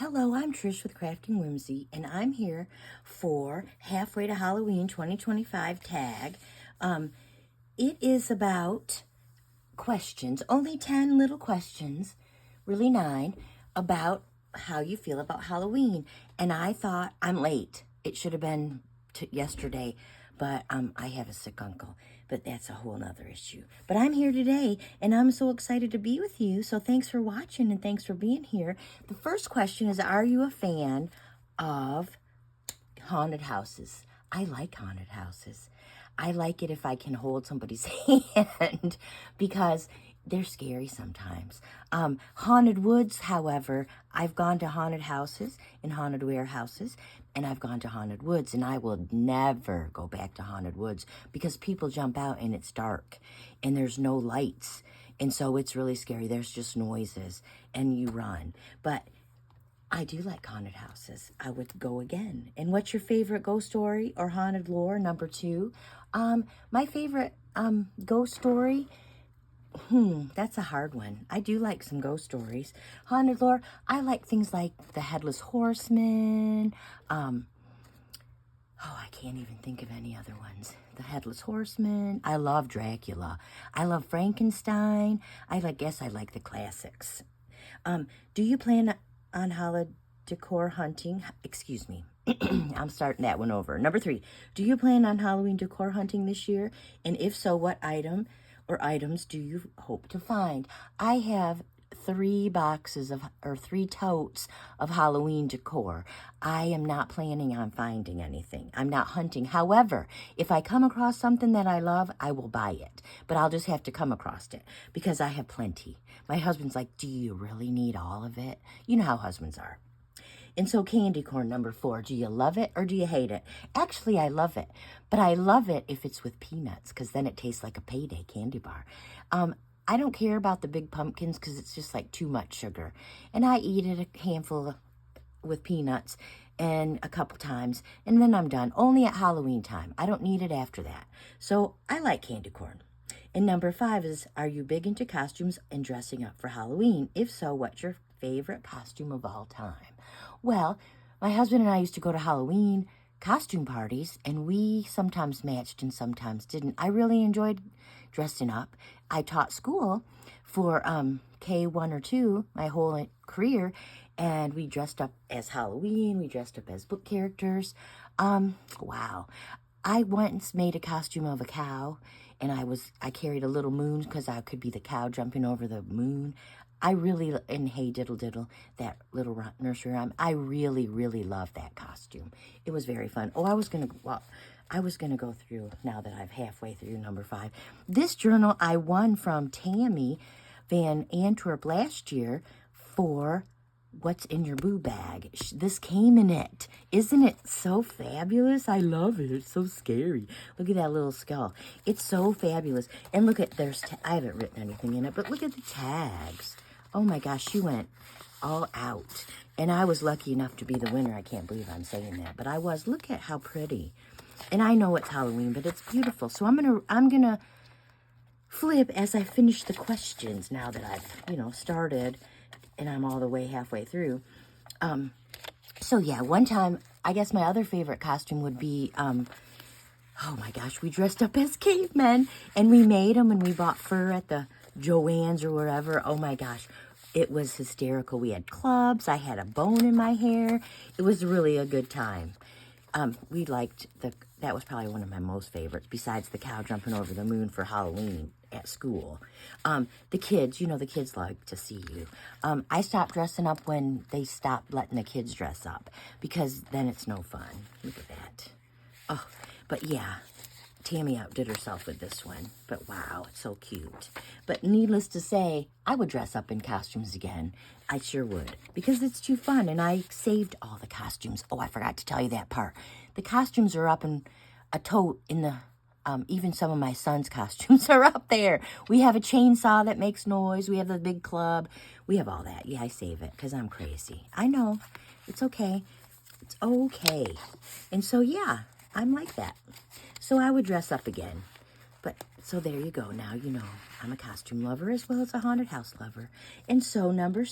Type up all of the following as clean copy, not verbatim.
Hello, I'm Trish with Crafting Whimsy, and I'm here for Halfway to Halloween 2025 tag. It is about questions, only 10 little questions, really 9, about how you feel about Halloween. And I thought, I'm late. It should have been yesterday, but I have a sick uncle. But that's a whole nother issue. But I'm here today, and I'm so excited to be with you. So thanks for watching, and thanks for being here. The first question is, are you a fan of haunted houses? I like haunted houses. I like it if I can hold somebody's hand because they're scary sometimes. Haunted woods, however, I've gone to haunted houses and haunted warehouses, and I've gone to haunted woods, and I will never go back to haunted woods because people jump out and it's dark and there's no lights. And so it's really scary. There's just noises and you run. But I do like haunted houses. I would go again. And what's your favorite ghost story or haunted lore? Number 2. My favorite ghost story, that's a hard one. I do like some ghost stories. Haunted lore, I like things like the Headless Horseman. I can't even think of any other ones. The Headless Horseman. I love Dracula. I love Frankenstein. guess I like the classics. Do you plan on holiday decor hunting? Excuse me. I'm starting that one over. Number 3, do you plan on Halloween decor hunting this year? And if so, what item or items do you hope to find? I have 3 totes of Halloween decor. I am not planning on finding anything. I'm not hunting. However, if I come across something that I love, I will buy it. But I'll just have to come across it because I have plenty. My husband's like, do you really need all of it? You know how husbands are. And so candy corn, number 4. Do you love it or do you hate it? Actually, I love it. But I love it if it's with peanuts because then it tastes like a payday candy bar. I don't care about the big pumpkins because it's just like too much sugar. And I eat it a handful with peanuts and a couple times. And then I'm done. Only at Halloween time. I don't need it after that. So I like candy corn. And number 5 is, are you big into costumes and dressing up for Halloween? If so, what's your favorite costume of all time? Well, my husband and I used to go to Halloween costume parties, and we sometimes matched and sometimes didn't. I really enjoyed dressing up. I taught school for K1 or 2 my whole career, and we dressed up as Halloween. We dressed up as book characters. Wow. I once made a costume of a cow, and I carried a little moon because I could be the cow jumping over the moon. And Hey Diddle Diddle, that little nursery rhyme, I really, really love that costume. It was very fun. I was going to go through, now that I'm halfway through number 5. This journal I won from Tammy Van Antwerp last year for What's in Your Boo Bag. This came in it. Isn't it so fabulous? I love it. It's so scary. Look at that little skull. It's so fabulous. And look at, I haven't written anything in it, but look at the tags. Oh my gosh, she went all out. And I was lucky enough to be the winner. I can't believe I'm saying that, but I was. Look at how pretty. And I know it's Halloween, but it's beautiful. So I'm gonna flip as I finish the questions now that I've, started and I'm all the way halfway through. So yeah, one time, I guess my other favorite costume would be, oh my gosh, we dressed up as cavemen and we made them and we bought fur at the Joann's or wherever. Oh my gosh, it was hysterical. We had clubs. I had a bone in my hair. It was really a good time. We liked that was probably one of my most favorites, besides the cow jumping over the moon for Halloween at school. The kids like to see you. I stopped dressing up when they stopped letting the kids dress up because then it's no fun. Look at that. Oh, but yeah, Tammy outdid herself with this one. But wow, it's so cute. But needless to say, I would dress up in costumes again. I sure would. Because it's too fun. And I saved all the costumes. Oh, I forgot to tell you that part. The costumes are up in a tote in the... even some of my son's costumes are up there. We have a chainsaw that makes noise. We have the big club. We have all that. Yeah, I save it because I'm crazy. I know. It's okay. It's okay. And so, yeah, I'm like that. So I would dress up again. But, so there you go. Now you know I'm a costume lover as well as a haunted house lover. And so number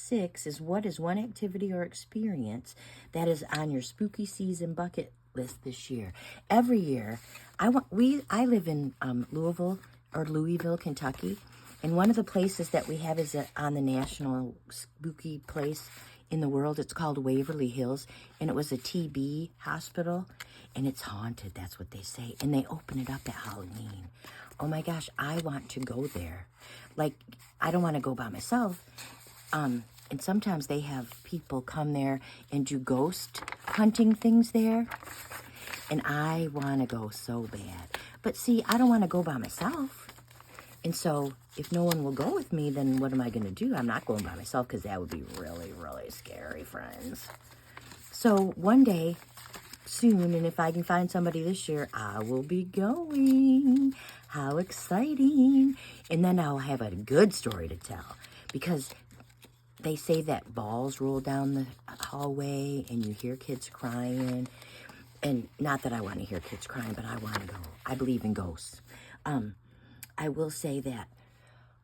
6 is, what is one activity or experience that is on your spooky season bucket list this year? Every year, I live in Louisville, Kentucky, and one of the places that we have is on the national spooky place in the world. It's called Waverly Hills, and it was a TB hospital, and it's haunted. That's what they say, and they open it up at Halloween. Oh my gosh, I want to go there. Like, I don't want to go by myself. And sometimes they have people come there and do ghost hunting things there. And I want to go so bad. But see, I don't want to go by myself. And so if no one will go with me, then what am I going to do? I'm not going by myself because that would be really, really scary, friends. So one day, soon, and if I can find somebody this year, I will be going. How exciting. And then I'll have a good story to tell, because they say that balls roll down the hallway and you hear kids crying. And not that I want to hear kids crying, but I want to go. I believe in ghosts. I will say that,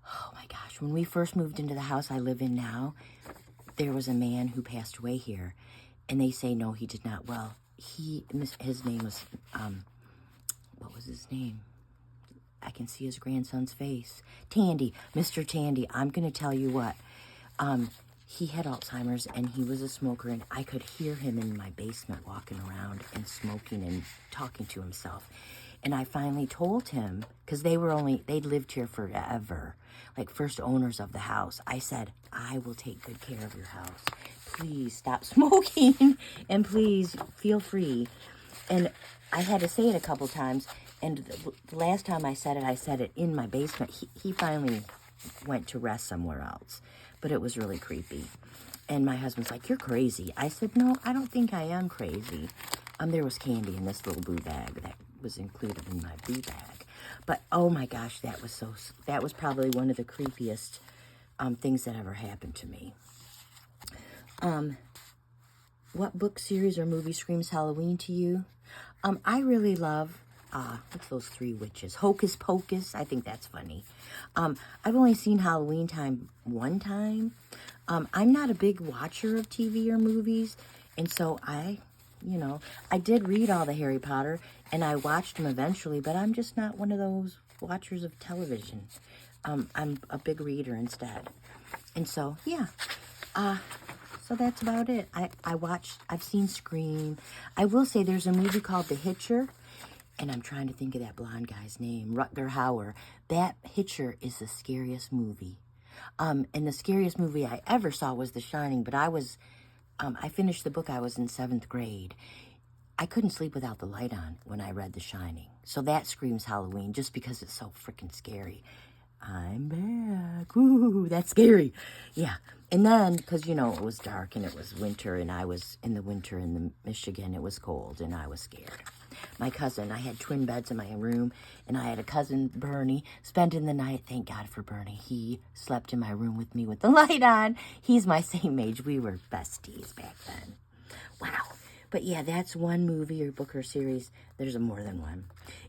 oh my gosh, when we first moved into the house I live in now, there was a man who passed away here. And they say, no, he did not. Well, his name was, what was his name? I can see his grandson's face. Tandy, Mr. Tandy. I'm going to tell you what. He had Alzheimer's, and he was a smoker, and I could hear him in my basement walking around and smoking and talking to himself. And I finally told him, because they'd lived here forever, like first owners of the house. I said, I will take good care of your house. Please stop smoking, and please feel free. And I had to say it a couple times, and the last time I said it in my basement. He finally went to rest somewhere else, but it was really creepy. And my husband's like, you're crazy. I said, no, I don't think I am crazy. There was candy in this little boo bag that was included in my boo bag. But oh my gosh, that was probably one of the creepiest things that ever happened to me. What book series or movie screams Halloween to you? I really love, what's those 3 witches? Hocus Pocus. I think that's funny. I've only seen Halloween Time one time. I'm not a big watcher of TV or movies, and so I did read all the Harry Potter, and I watched them eventually, but I'm just not one of those watchers of television. I'm a big reader instead. And so, yeah. So that's about it. I've seen Scream. I will say there's a movie called The Hitcher, and I'm trying to think of that blonde guy's name, Rutger Hauer. That Hitcher is the scariest movie. And the scariest movie I ever saw was The Shining, but I finished the book, I was in 7th grade. I couldn't sleep without the light on when I read The Shining. So that screams Halloween just because it's so freaking scary. I'm back. Ooh, that's scary. Yeah. And then, because, it was dark and it was winter, and I was in the winter in the Michigan. It was cold and I was scared. My cousin, I had twin beds in my room, and I had a cousin, Bernie, spending the night. Thank God for Bernie. He slept in my room with me with the light on. He's my same age. We were besties back then. Wow. But yeah, that's one movie or book or series. There's more than one.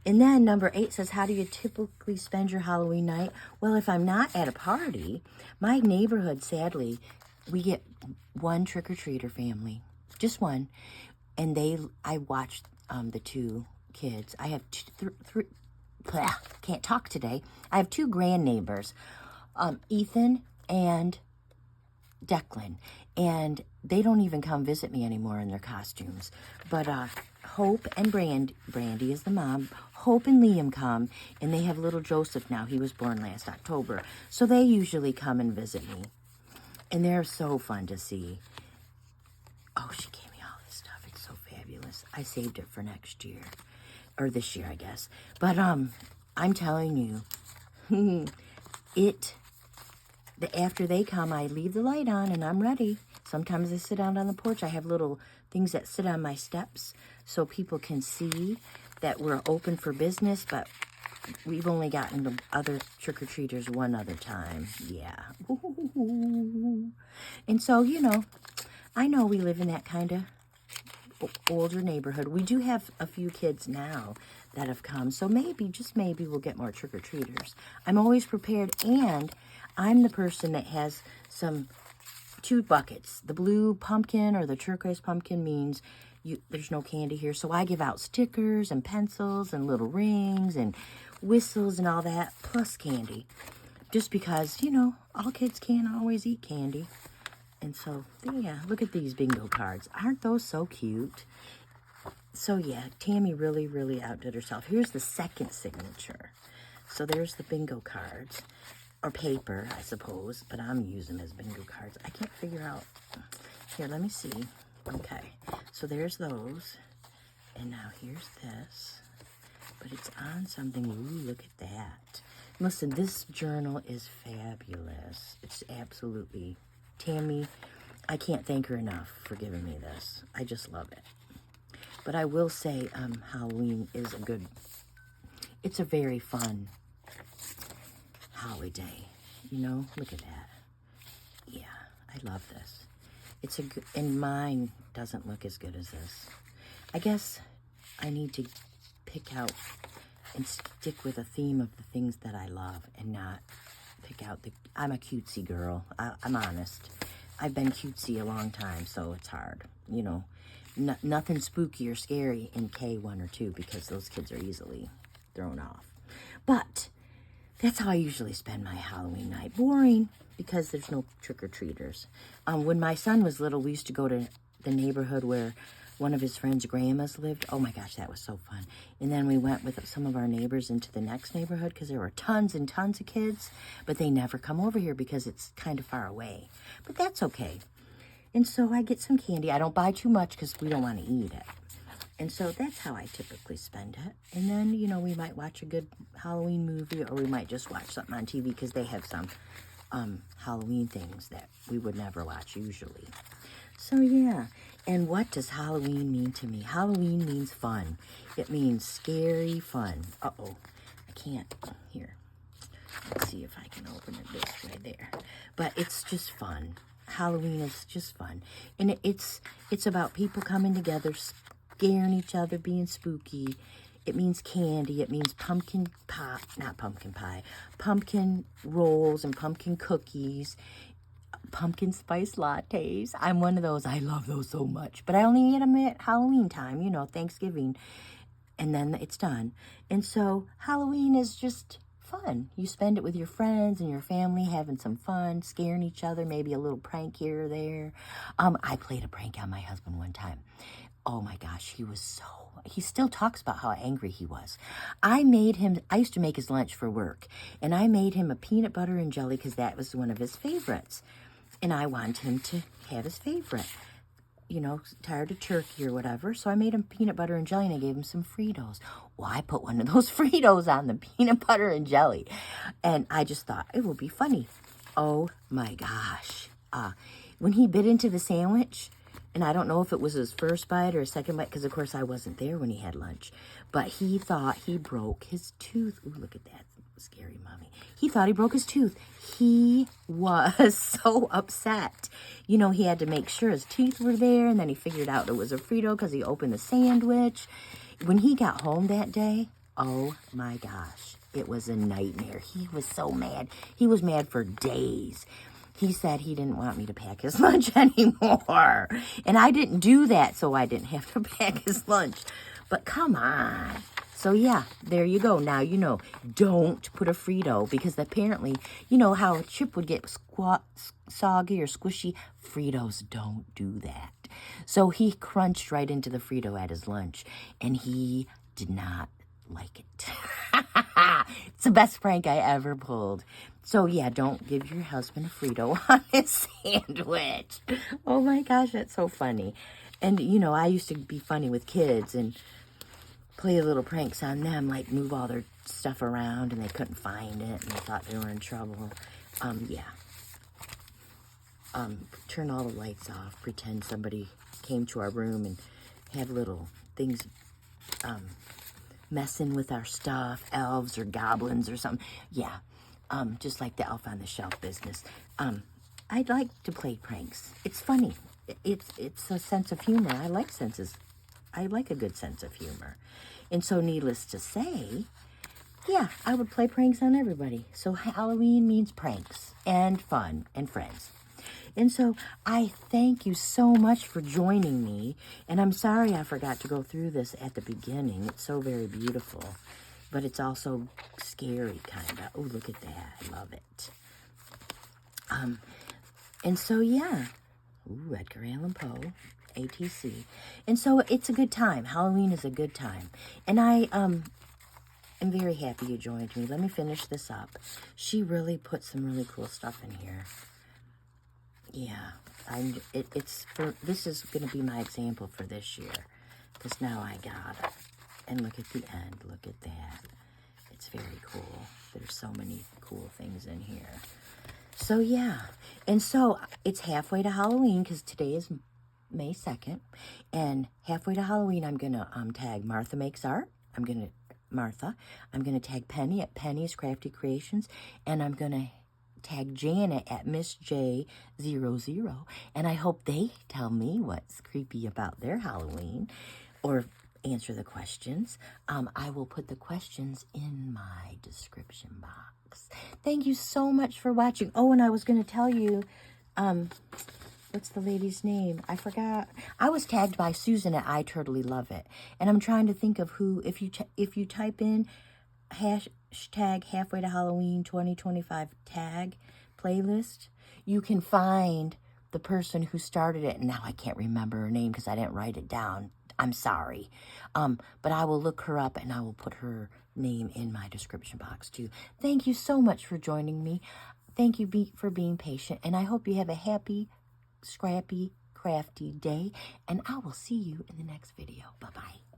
And then number 8 says, how do you typically spend your Halloween night? Well, if I'm not at a party, my neighborhood, sadly, we get one trick-or-treater family. Just one. And I watch the 2 kids. I have can't talk today. I have 2 grandneighbors, Ethan and Declan, and they don't even come visit me anymore in their costumes. But Hope and Brandy is the mom. Hope and Liam come, and they have little Joseph now. He was born last October, so they usually come and visit me, and they're so fun to see. Oh, she gave me all this stuff. It's so fabulous. I saved it for next year, or this year, I guess. But I'm telling you, after they come, I leave the light on and I'm ready. Sometimes I sit out on the porch. I have little things that sit on my steps so people can see that we're open for business, but we've only gotten the other trick-or-treaters one other time. Yeah. Ooh. And so, I know we live in that kind of older neighborhood. We do have a few kids now that have come, so maybe, just maybe, we'll get more trick-or-treaters. I'm always prepared, and I'm the person that has some two buckets. The blue pumpkin or the turquoise pumpkin means there's no candy here. So I give out stickers and pencils and little rings and whistles and all that, plus candy. Just because, you know, all kids can't always eat candy. And so, yeah, look at these bingo cards. Aren't those so cute? So, yeah, Tammy really, really outdid herself. Here's the second signature. So there's the bingo cards. Or paper, I suppose. But I'm using them as bingo cards. I can't figure out. Here, let me see. Okay. So there's those. And now here's this. But it's on something. Ooh, look at that. Listen, this journal is fabulous. It's absolutely... Tammy, I can't thank her enough for giving me this. I just love it. But I will say Halloween is it's a very fun holiday. You know, look at that. Yeah, I love this. It's and mine doesn't look as good as this. I guess I need to pick out and stick with a theme of the things that I love and not pick out I'm a cutesy girl. I'm honest. I've been cutesy a long time, so it's hard. You know, nothing spooky or scary in K1 or 2 because those kids are easily thrown off. But that's how I usually spend my Halloween night. Boring, because there's no trick-or-treaters. When my son was little, we used to go to the neighborhood where one of his friends' grandmas lived. Oh my gosh, that was so fun. And then we went with some of our neighbors into the next neighborhood because there were tons and tons of kids, but they never come over here because it's kind of far away. But that's okay. And so I get some candy. I don't buy too much because we don't want to eat it. And so that's how I typically spend it. And then, you know, we might watch a good Halloween movie, or we might just watch something on TV because they have some Halloween things that we would never watch usually. So, yeah. And what does Halloween mean to me? Halloween means fun. It means scary fun. Uh-oh. I can't. Here. Let's see if I can open it this way there. But it's just fun. Halloween is just fun. And it's about people coming together, scaring each other, being spooky. It means candy. It means pumpkin pie. Not pumpkin pie. Pumpkin rolls and pumpkin cookies. Pumpkin spice lattes. I'm one of those. I love those so much. But I only eat them at Halloween time, you know, Thanksgiving. And then it's done. And so Halloween is just fun. You spend it with your friends and your family, having some fun, scaring each other, maybe a little prank here or there. I played a prank on my husband one time. Oh my gosh, he still talks about how angry he was. I used to make his lunch for work, and I made him a peanut butter and jelly because that was one of his favorites. And I wanted him to have his favorite, you know, tired of turkey or whatever. So I made him peanut butter and jelly, and I gave him some Fritos. Well, I put one of those Fritos on the peanut butter and jelly, and I just thought it would be funny. Oh my gosh. When he bit into the sandwich, and I don't know if it was his first bite or his second bite, because, of course, I wasn't there when he had lunch. But he thought he broke his tooth. Ooh, look at that. Scary mommy. He thought he broke his tooth. He was so upset. You know, he had to make sure his teeth were there, and then he figured out it was a Frito because he opened the sandwich. When he got home that day, oh, my gosh, it was a nightmare. He was so mad. He was mad for days. He said he didn't want me to pack his lunch anymore. And I didn't do that, so I didn't have to pack his lunch. But come on. So, yeah, there you go. Now, you know, don't put a Frito, because apparently, you know how a chip would get soggy or squishy? Fritos don't do that. So he crunched right into the Frito at his lunch, and he did not like it. It's the best prank I ever pulled. So, yeah, don't give your husband a Frito on his sandwich. Oh, my gosh, that's so funny. And, you know, I used to be funny with kids and play little pranks on them, like move all their stuff around and they couldn't find it and they thought they were in trouble. Turn all the lights off, pretend somebody came to our room and have little things messing with our stuff, elves or goblins or something. Yeah, just like the elf on the shelf business. I'd like to play pranks. It's funny. It's a sense of humor. I like a good sense of humor. And so needless to say, yeah, I would play pranks on everybody. So Halloween means pranks and fun and friends. And so I thank you so much for joining me. And I'm sorry I forgot to go through this at the beginning. It's so very beautiful. But it's also scary, kind of. Oh, look at that. I love it. And so, yeah. Ooh, Edgar Allan Poe, ATC. And so it's a good time. Halloween is a good time. And I am very happy you joined me. Let me finish this up. She really put some really cool stuff in here. Yeah. This is going to be my example for this year. Because now I got it. And look at the end. Look at that. It's very cool. There's so many cool things in here. So, yeah. And so, it's halfway to Halloween, because today is May 2nd. And halfway to Halloween, I'm going to tag Martha Makes Art. I'm going to tag Penny at Penny's Crafty Creations. And I'm going to tag Janet at Miss J00. And I hope they tell me what's creepy about their Halloween. Or answer the questions. I will put the questions in my description box. Thank you so much for watching. Oh, and I was going to tell you, what's the lady's name? I forgot. I was tagged by Susan at I Totally Love It. And I'm trying to think of who, if you type in hashtag halfway to Halloween 2025 tag playlist, you can find the person who started it. And now I can't remember her name because I didn't write it down. I'm sorry. But I will look her up and I will put her name in my description box too. Thank you so much for joining me. Thank you for being patient. And I hope you have a happy, scrappy, crafty day. And I will see you in the next video. Bye-bye.